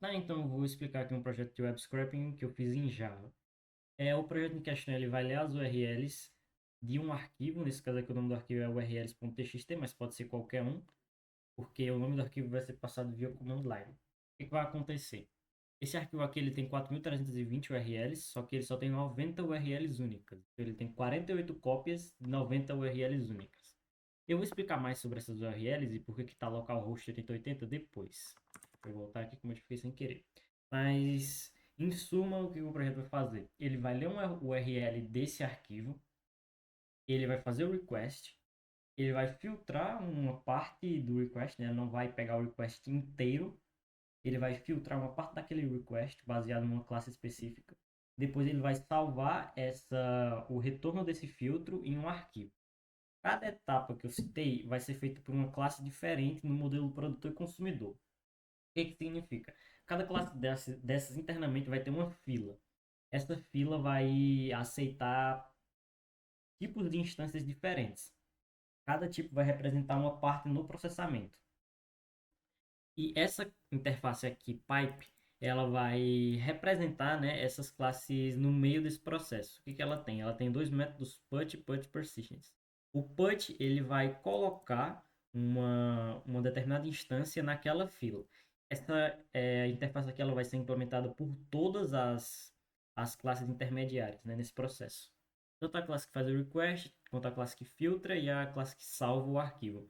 Então eu vou explicar aqui um projeto de web scraping que eu fiz em Java. O projeto em questão ele vai ler as URLs de um arquivo, nesse caso aqui o nome do arquivo é urls.txt, mas pode ser qualquer um, porque o nome do arquivo vai ser passado via command line. O que vai acontecer? Esse arquivo aqui ele tem 4.320 URLs, só que ele só tem 90 URLs únicas. Então, ele tem 48 cópias de 90 URLs únicas. Eu vou explicar mais sobre essas URLs e por que está localhost 8080 depois. Vou voltar aqui como eu fiz sem querer. Mas, em suma, o que o projeto vai fazer? Ele vai ler uma URL desse arquivo, ele vai fazer o request, ele vai filtrar uma parte do request, né? Ele não vai pegar o request inteiro, ele vai filtrar uma parte daquele request baseado numa classe específica. Depois ele vai salvar o retorno desse filtro em um arquivo. Cada etapa que eu citei vai ser feita por uma classe diferente no modelo produtor e consumidor. O que significa? Cada classe dessas internamente vai ter uma fila. Essa fila vai aceitar tipos de instâncias diferentes. Cada tipo vai representar uma parte no processamento. E essa interface aqui, pipe, ela vai representar, né, essas classes no meio desse processo. O que ela tem? Ela tem dois métodos put e put persistence. O put ele vai colocar uma determinada instância naquela fila. Essa interface aqui ela vai ser implementada por todas as classes intermediárias, né, nesse processo. Tanto a classe que faz o request, quanto a classe que filtra e a classe que salva o arquivo.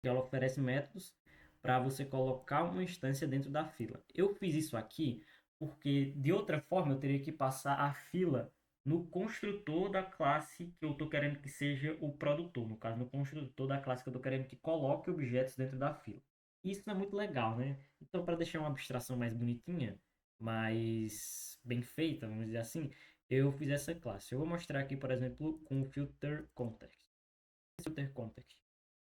Ela oferece métodos para você colocar uma instância dentro da fila. Eu fiz isso aqui porque de outra forma eu teria que passar a fila no construtor da classe que eu estou querendo que seja o produtor, no caso no construtor da classe que eu estou querendo que coloque objetos dentro da fila. Isso é muito legal, né? Então, para deixar uma abstração mais bonitinha, mais bem feita, vamos dizer assim, eu fiz essa classe. Eu vou mostrar aqui, por exemplo, com o filter context. Filter context.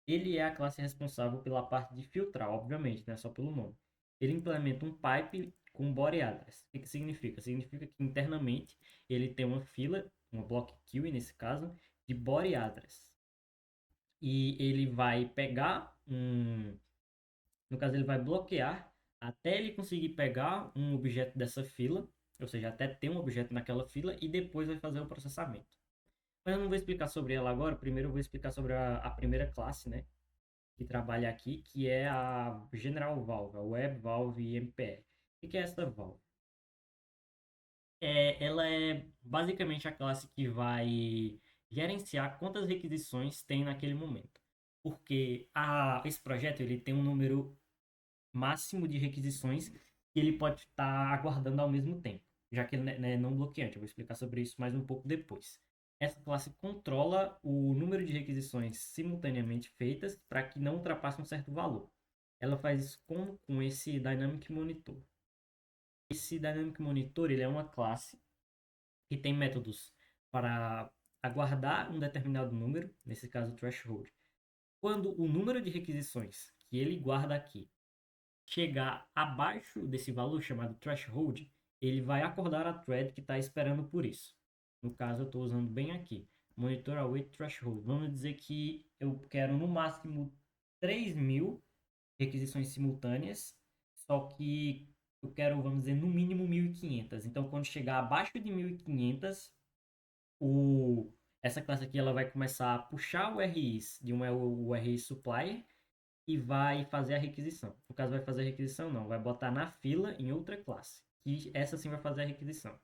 Ele é a classe responsável pela parte de filtrar, obviamente, não é só pelo nome. Ele implementa um pipe com body address. O que significa? Significa que internamente ele tem uma fila, uma block queue nesse caso, de body address. E ele vai pegar no caso ele vai bloquear até ele conseguir pegar um objeto dessa fila, ou seja, até ter um objeto naquela fila e depois vai fazer o processamento. Mas eu não vou explicar sobre ela agora, primeiro eu vou explicar sobre a primeira classe, né? Que trabalha aqui, que é a General Valve, a Web Valve MPR. O que é essa Valve? Ela é basicamente a classe que vai gerenciar quantas requisições tem naquele momento. Porque esse projeto ele tem um número máximo de requisições que ele pode estar aguardando ao mesmo tempo, já que ele é não bloqueante. Eu vou explicar sobre isso mais um pouco depois. Essa classe controla o número de requisições simultaneamente feitas para que não ultrapasse um certo valor. Ela faz isso com esse Dynamic Monitor. Esse Dynamic Monitor ele é uma classe que tem métodos para aguardar um determinado número, nesse caso o threshold. Quando o número de requisições que ele guarda aqui chegar abaixo desse valor chamado threshold, ele vai acordar a thread que está esperando por isso. No caso, eu estou usando bem aqui, monitor await threshold. Vamos dizer que eu quero no máximo 3.000 requisições simultâneas, só que eu quero, vamos dizer, no mínimo 1.500. Então, quando chegar abaixo de 1.500, essa classe aqui ela vai começar a puxar URIs de um URI supplier e vai fazer a requisição. No caso, vai fazer a requisição, não, vai botar na fila em outra classe, que essa sim vai fazer a requisição.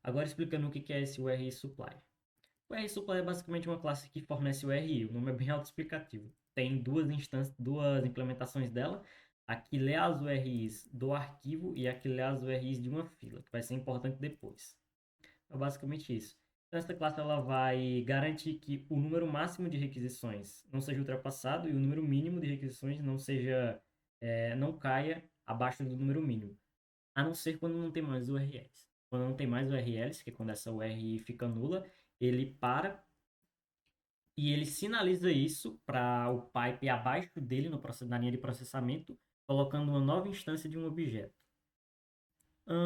Agora explicando o que é esse URI Supply. O URI Supply é basicamente uma classe que fornece o URI, o nome é bem autoexplicativo. Tem duas instâncias, duas implementações dela, a que lê as URIs do arquivo e a que lê as URIs de uma fila, que vai ser importante depois. É basicamente isso. Então, essa classe ela vai garantir que o número máximo de requisições não seja ultrapassado e o número mínimo de requisições não caia abaixo do número mínimo. A não ser quando não tem mais URLs. Quando não tem mais URLs, que é quando essa URL fica nula, ele para e ele sinaliza isso para o pipe abaixo dele na linha de processamento, colocando uma nova instância de um objeto.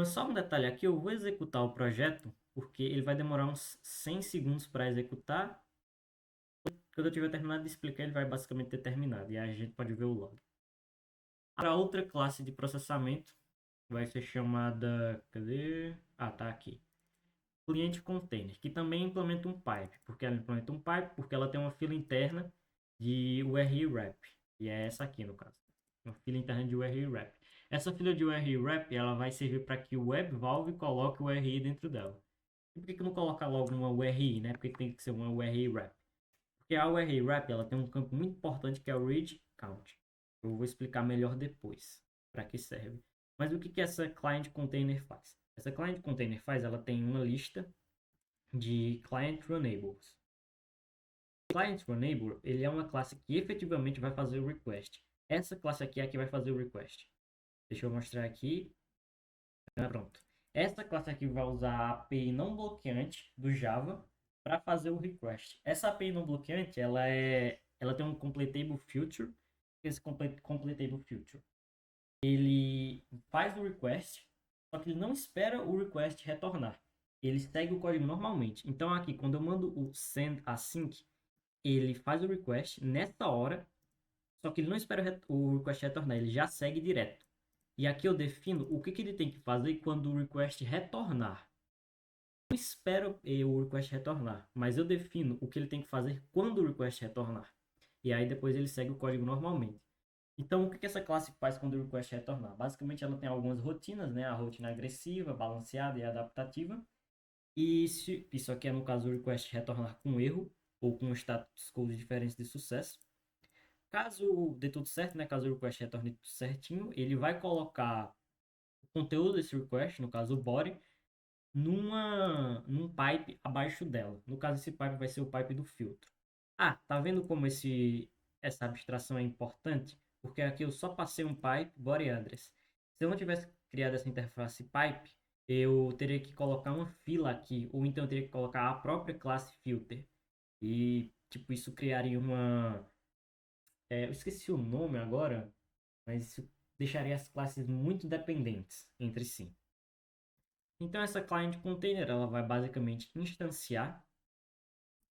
Só um detalhe aqui, eu vou executar o projeto, porque ele vai demorar uns 100 segundos para executar. Quando eu tiver terminado de explicar, ele vai basicamente ter terminado, e aí a gente pode ver o log. Para outra classe de processamento, vai ser chamada, cadê? Ah, tá aqui. Cliente container, que também implementa um pipe. Porque ela implementa um pipe porque ela tem uma fila interna de URI wrap. E é essa aqui no caso. Uma fila interna de URI wrap. Essa fila de URI wrap, ela vai servir para que o Web Valve coloque o URI dentro dela. E por que que não colocar logo uma URI, né? Porque tem que ser uma URI wrap. Porque a URI wrap, ela tem um campo muito importante que é o read count. Eu vou explicar melhor depois para que serve. Mas o que que essa client container faz? Essa client container faz, ela tem uma lista de client runables. Client runable, ele é uma classe que efetivamente vai fazer o request. Essa classe aqui é a que vai fazer o request. Deixa eu mostrar aqui. Pronto. Essa classe aqui vai usar a API não bloqueante do Java para fazer o request. Essa API não bloqueante, ela tem um completable filter. Esse completable filter, ele faz o request, só que ele não espera o request retornar. Ele segue o código normalmente. Então aqui, quando eu mando o send async, ele faz o request nessa hora, só que ele não espera o request retornar, ele já segue direto. E aqui eu defino o que, que ele tem que fazer quando o request retornar. Eu não espero o request retornar, mas eu defino o que ele tem que fazer quando o request retornar. E aí depois ele segue o código normalmente. Então, o que, que essa classe faz quando o request retornar? Basicamente, ela tem algumas rotinas, né? A rotina agressiva, balanceada e adaptativa. E isso aqui é, no caso, o request retornar com erro ou com status code diferentes de sucesso. Caso dê tudo certo, né? Caso o request retorne tudo certinho, ele vai colocar o conteúdo desse request, no caso o body, num pipe abaixo dela. No caso, esse pipe vai ser o pipe do filtro. Ah, tá vendo como essa abstração é importante? Porque aqui eu só passei um pipe body address. Se eu não tivesse criado essa interface pipe, eu teria que colocar uma fila aqui, ou então eu teria que colocar a própria classe filter. E, tipo, isso criaria uma... eu esqueci o nome agora, mas isso deixaria as classes muito dependentes entre si. Então essa client container, ela vai basicamente instanciar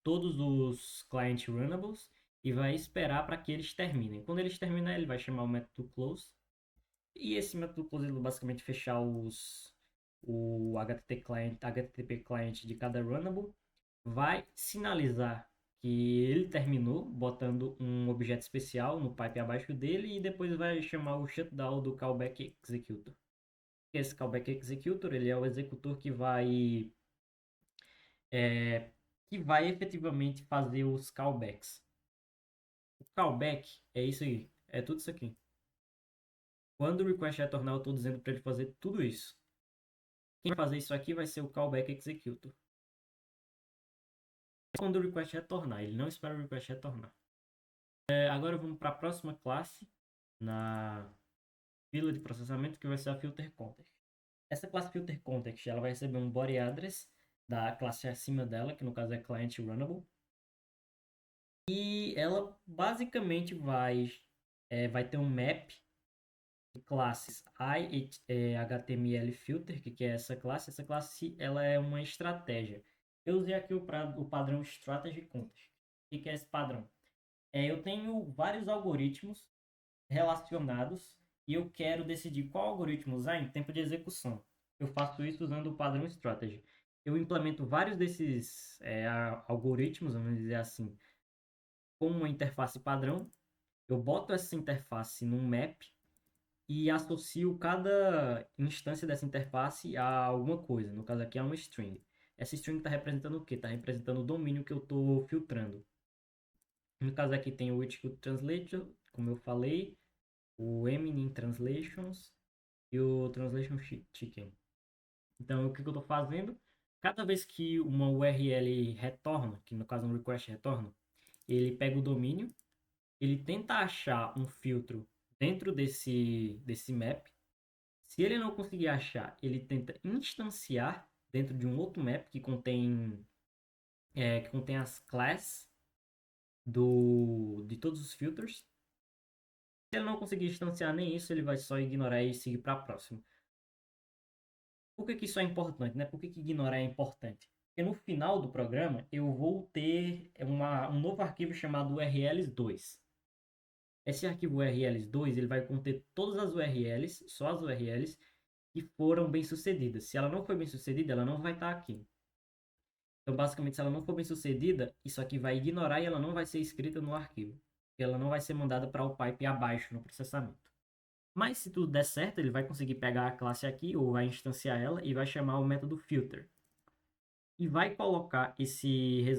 todos os client runables e vai esperar para que eles terminem. Quando eles terminarem, ele vai chamar o método close. E esse método close ele vai basicamente fechar o HTTP client de cada runnable. Vai sinalizar que ele terminou, botando um objeto especial no pipe abaixo dele. E depois vai chamar o shutdown do callback executor. Esse callback executor ele é o executor é, que vai efetivamente fazer os callbacks. O callback é isso aí, é tudo isso aqui. Quando o request retornar, eu estou dizendo para ele fazer tudo isso. Quem vai fazer isso aqui vai ser o callback executor. Quando o request retornar, ele não espera o request retornar. Agora vamos para a próxima classe na fila de processamento, que vai ser a filter context. Essa classe filter context, ela vai receber um body address da classe acima dela, que no caso é client runnable. E ela basicamente vai ter um map de classes HTML filter, que é essa classe. Essa classe ela é uma estratégia. Eu usei aqui o padrão strategy context. O que é esse padrão? Eu tenho vários algoritmos relacionados e eu quero decidir qual algoritmo usar em tempo de execução. Eu faço isso usando o padrão strategy. Eu implemento vários desses algoritmos, vamos dizer assim, com uma interface padrão. Eu boto essa interface num map e associo cada instância dessa interface a alguma coisa. No caso aqui é uma string. Essa string está representando o quê? Está representando o domínio que eu estou filtrando. No caso aqui tem o Witchcoot Translator, como eu falei, o Eminem Translations e o Translation Chicken. Então, o que eu estou fazendo? Cada vez que uma URL retorna, que no caso um request retorna, ele pega o domínio, ele tenta achar um filtro dentro desse map. Se ele não conseguir achar, ele tenta instanciar dentro de um outro map que contém as classes de todos os filters. Se ele não conseguir instanciar nem isso, ele vai só ignorar e seguir para a próxima. Por que isso é importante, né? Por que ignorar é importante? Porque no final do programa eu vou ter um novo arquivo chamado URLs2. Esse arquivo URLs2 ele vai conter todas as URLs, só as URLs, que foram bem-sucedidas. Se ela não foi bem-sucedida, ela não vai estar aqui. Então, basicamente, se ela não for bem-sucedida, isso aqui vai ignorar e ela não vai ser escrita no arquivo. Ela não vai ser mandada para o pipe abaixo no processamento. Mas se tudo der certo, ele vai conseguir pegar a classe aqui, ou vai instanciar ela, e vai chamar o método filter. E vai colocar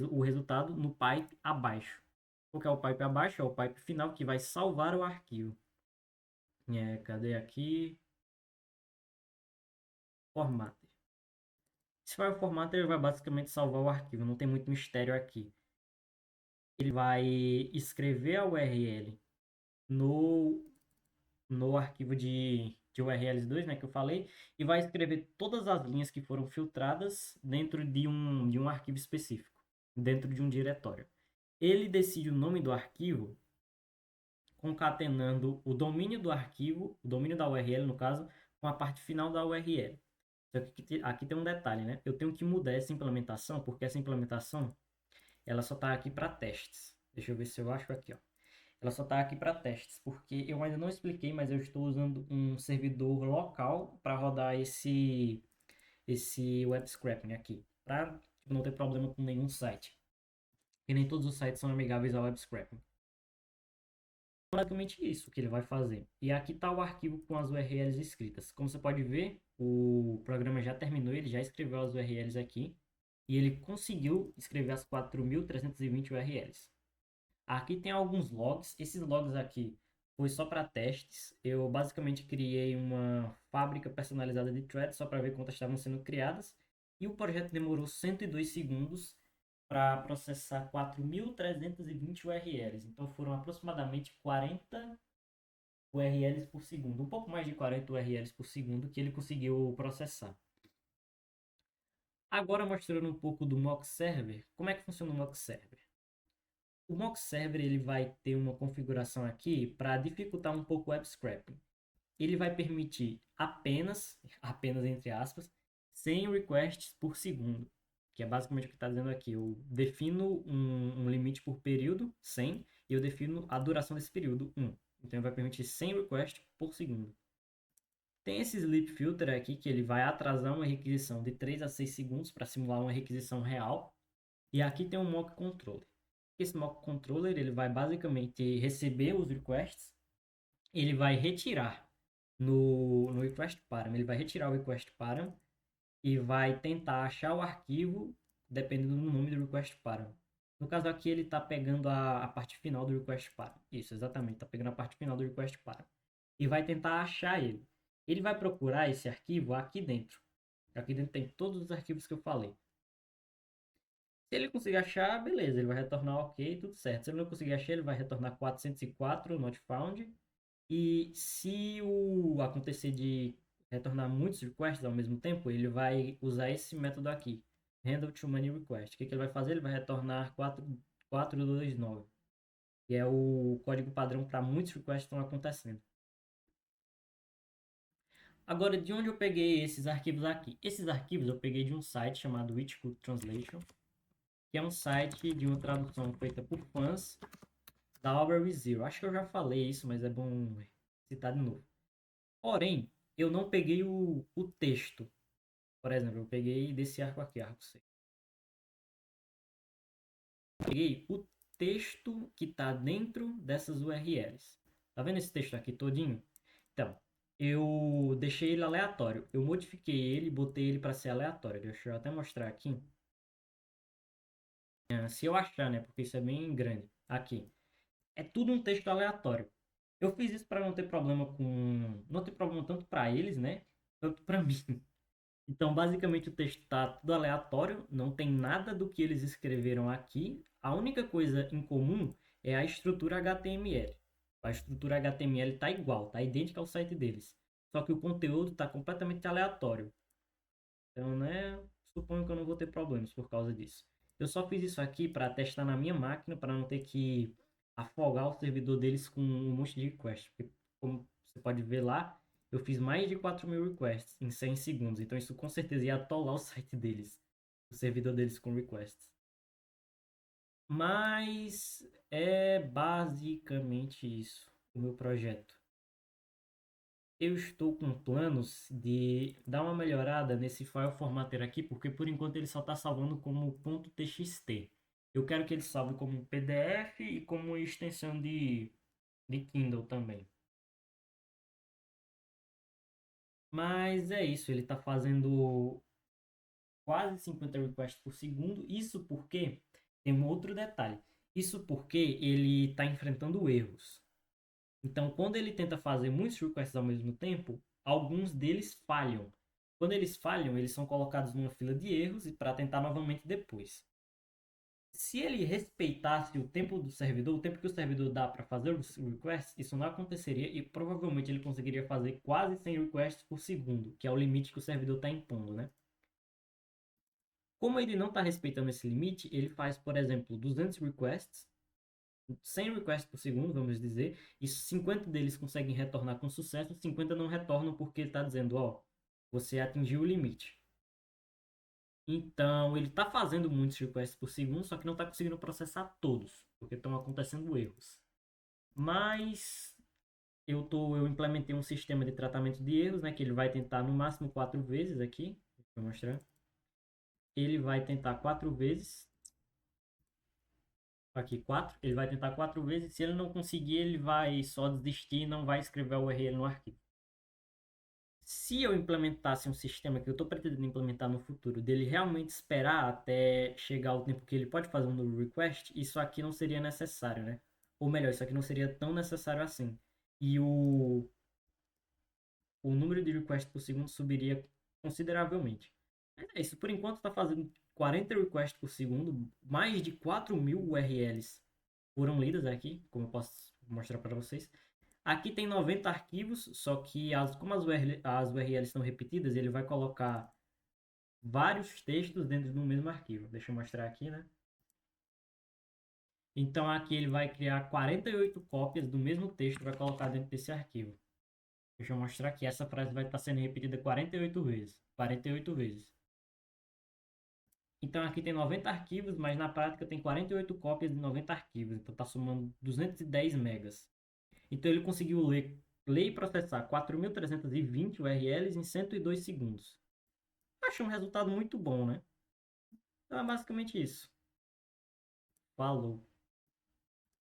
o resultado no pipe abaixo. O que é o pipe abaixo? É o pipe final que vai salvar o arquivo. Cadê aqui? Formatter. Se for o formatter, ele vai basicamente salvar o arquivo. Não tem muito mistério aqui. Ele vai escrever a URL no arquivo de URLs2, né, que eu falei, e vai escrever todas as linhas que foram filtradas dentro de um arquivo específico, dentro de um diretório. Ele decide o nome do arquivo concatenando o domínio do arquivo, o domínio da URL, no caso, com a parte final da URL. Só que aqui tem um detalhe, né? Eu tenho que mudar essa implementação, porque essa implementação ela só está aqui para testes. Deixa eu ver se eu acho aqui, ó. Ela só está aqui para testes, porque eu ainda não expliquei, mas eu estou usando um servidor local para rodar esse web scraping aqui, para não ter problema com nenhum site. Porque nem todos os sites são amigáveis ao web scraping. Basicamente isso que ele vai fazer. E aqui está o arquivo com as URLs escritas. Como você pode ver, o programa já terminou, ele já escreveu as URLs aqui. E ele conseguiu escrever as 4.320 URLs. Aqui tem alguns logs. Esses logs aqui foi só para testes. Eu basicamente criei uma fábrica personalizada de threads só para ver quantas estavam sendo criadas. E o projeto demorou 102 segundos para processar 4.320 URLs. Então foram aproximadamente 40 URLs por segundo. Um pouco mais de 40 URLs por segundo que ele conseguiu processar. Agora mostrando um pouco do mock server. Como é que funciona o mock server? O mock server ele vai ter uma configuração aqui para dificultar um pouco o web scraping. Ele vai permitir apenas entre aspas, 100 requests por segundo, que é basicamente o que está dizendo aqui. Eu defino um limite por período, 100, e eu defino a duração desse período, 1. Então ele vai permitir 100 requests por segundo. Tem esse sleep filter aqui que ele vai atrasar uma requisição de 3 a 6 segundos para simular uma requisição real. E aqui tem um mock controller. Esse mock controller ele vai basicamente receber os requests, ele vai retirar no request param, ele vai retirar o request param e vai tentar achar o arquivo dependendo do nome do request param. No caso aqui ele está pegando a parte final do request param. Isso, exatamente, está pegando a parte final do request param. E vai tentar achar ele. Ele vai procurar esse arquivo aqui dentro. Aqui dentro tem todos os arquivos que eu falei. Se ele conseguir achar, beleza, ele vai retornar ok, tudo certo. Se ele não conseguir achar, ele vai retornar 404, not found. E se acontecer de retornar muitos requests ao mesmo tempo, ele vai usar esse método aqui, handle to many requests. O que ele vai fazer? Ele vai retornar 429, que é o código padrão para muitos requests que estão acontecendo. Agora, de onde eu peguei esses arquivos aqui? Esses arquivos eu peguei de um site chamado Whitcode Translation, que é um site de uma tradução feita por fãs da obra ReZero. Acho que eu já falei isso, mas é bom citar de novo. Porém, eu não peguei o texto. Por exemplo, eu peguei desse arco aqui, arco 6. Peguei o texto que está dentro dessas URLs. Tá vendo esse texto aqui todinho? Então, eu deixei ele aleatório. Eu modifiquei ele e botei ele para ser aleatório. Deixa eu até mostrar aqui. Se eu achar, né? Porque isso é bem grande. Aqui. É tudo um texto aleatório. Eu fiz isso para não ter problema com... Não ter problema tanto para eles, né? Tanto para mim. Então, basicamente, o texto está tudo aleatório. Não tem nada do que eles escreveram aqui. A única coisa em comum é a estrutura HTML. A estrutura HTML está igual, está idêntica ao site deles. Só que o conteúdo está completamente aleatório. Então, né? Suponho que eu não vou ter problemas por causa disso. Eu só fiz isso aqui para testar na minha máquina, para não ter que afogar o servidor deles com um monte de requests. Porque, como você pode ver lá, eu fiz mais de 4.000 requests em 100 segundos. Então isso com certeza ia atolar o site deles, o servidor deles com requests. Mas é basicamente isso, o meu projeto. Eu estou com planos de dar uma melhorada nesse file formatter aqui, porque por enquanto ele só está salvando como .txt. Eu quero que ele salve como PDF e como extensão de Kindle também. Mas é isso, ele está fazendo quase 50 requests por segundo. Isso porque tem um outro detalhe. Isso porque ele está enfrentando erros. Então, quando ele tenta fazer muitos requests ao mesmo tempo, alguns deles falham. Quando eles falham, eles são colocados numa fila de erros e para tentar novamente depois. Se ele respeitasse o tempo do servidor, o tempo que o servidor dá para fazer os requests, isso não aconteceria e provavelmente ele conseguiria fazer quase 100 requests por segundo, que é o limite que o servidor está impondo, né? Como ele não está respeitando esse limite, ele faz, por exemplo, 200 requests, 100 requests por segundo, vamos dizer, e 50 deles conseguem retornar com sucesso, 50 não retornam porque ele está dizendo, ó, você atingiu o limite. Então, ele está fazendo muitos requests por segundo, só que não está conseguindo processar todos, porque estão acontecendo erros. Mas eu implementei um sistema de tratamento de erros, né, que ele vai tentar no máximo 4 vezes aqui, vou mostrar. Ele vai tentar 4 vezes, aqui 4, ele vai tentar 4 vezes, se ele não conseguir, ele vai só desistir e não vai escrever o URL no arquivo. Se eu implementasse um sistema que eu estou pretendendo implementar no futuro, dele realmente esperar até chegar o tempo que ele pode fazer um novo request, isso aqui não seria necessário, né? Ou melhor, isso aqui não seria tão necessário assim. E o número de requests por segundo subiria consideravelmente. Mas é isso, por enquanto está fazendo 40 requests por segundo, mais de 4.000 URLs foram lidas aqui, como eu posso mostrar para vocês. Aqui tem 90 arquivos, só que como as URLs estão repetidas, ele vai colocar vários textos dentro do mesmo arquivo. Deixa eu mostrar aqui, né? Então aqui ele vai criar 48 cópias do mesmo texto e vai colocar dentro desse arquivo. Deixa eu mostrar aqui, essa frase vai estar sendo repetida 48 vezes. 48 vezes. Então aqui tem 90 arquivos, mas na prática tem 48 cópias de 90 arquivos. Então está somando 210 megas. Então ele conseguiu ler e processar 4.320 URLs em 102 segundos. Acho um resultado muito bom, né? Então é basicamente isso. Falou.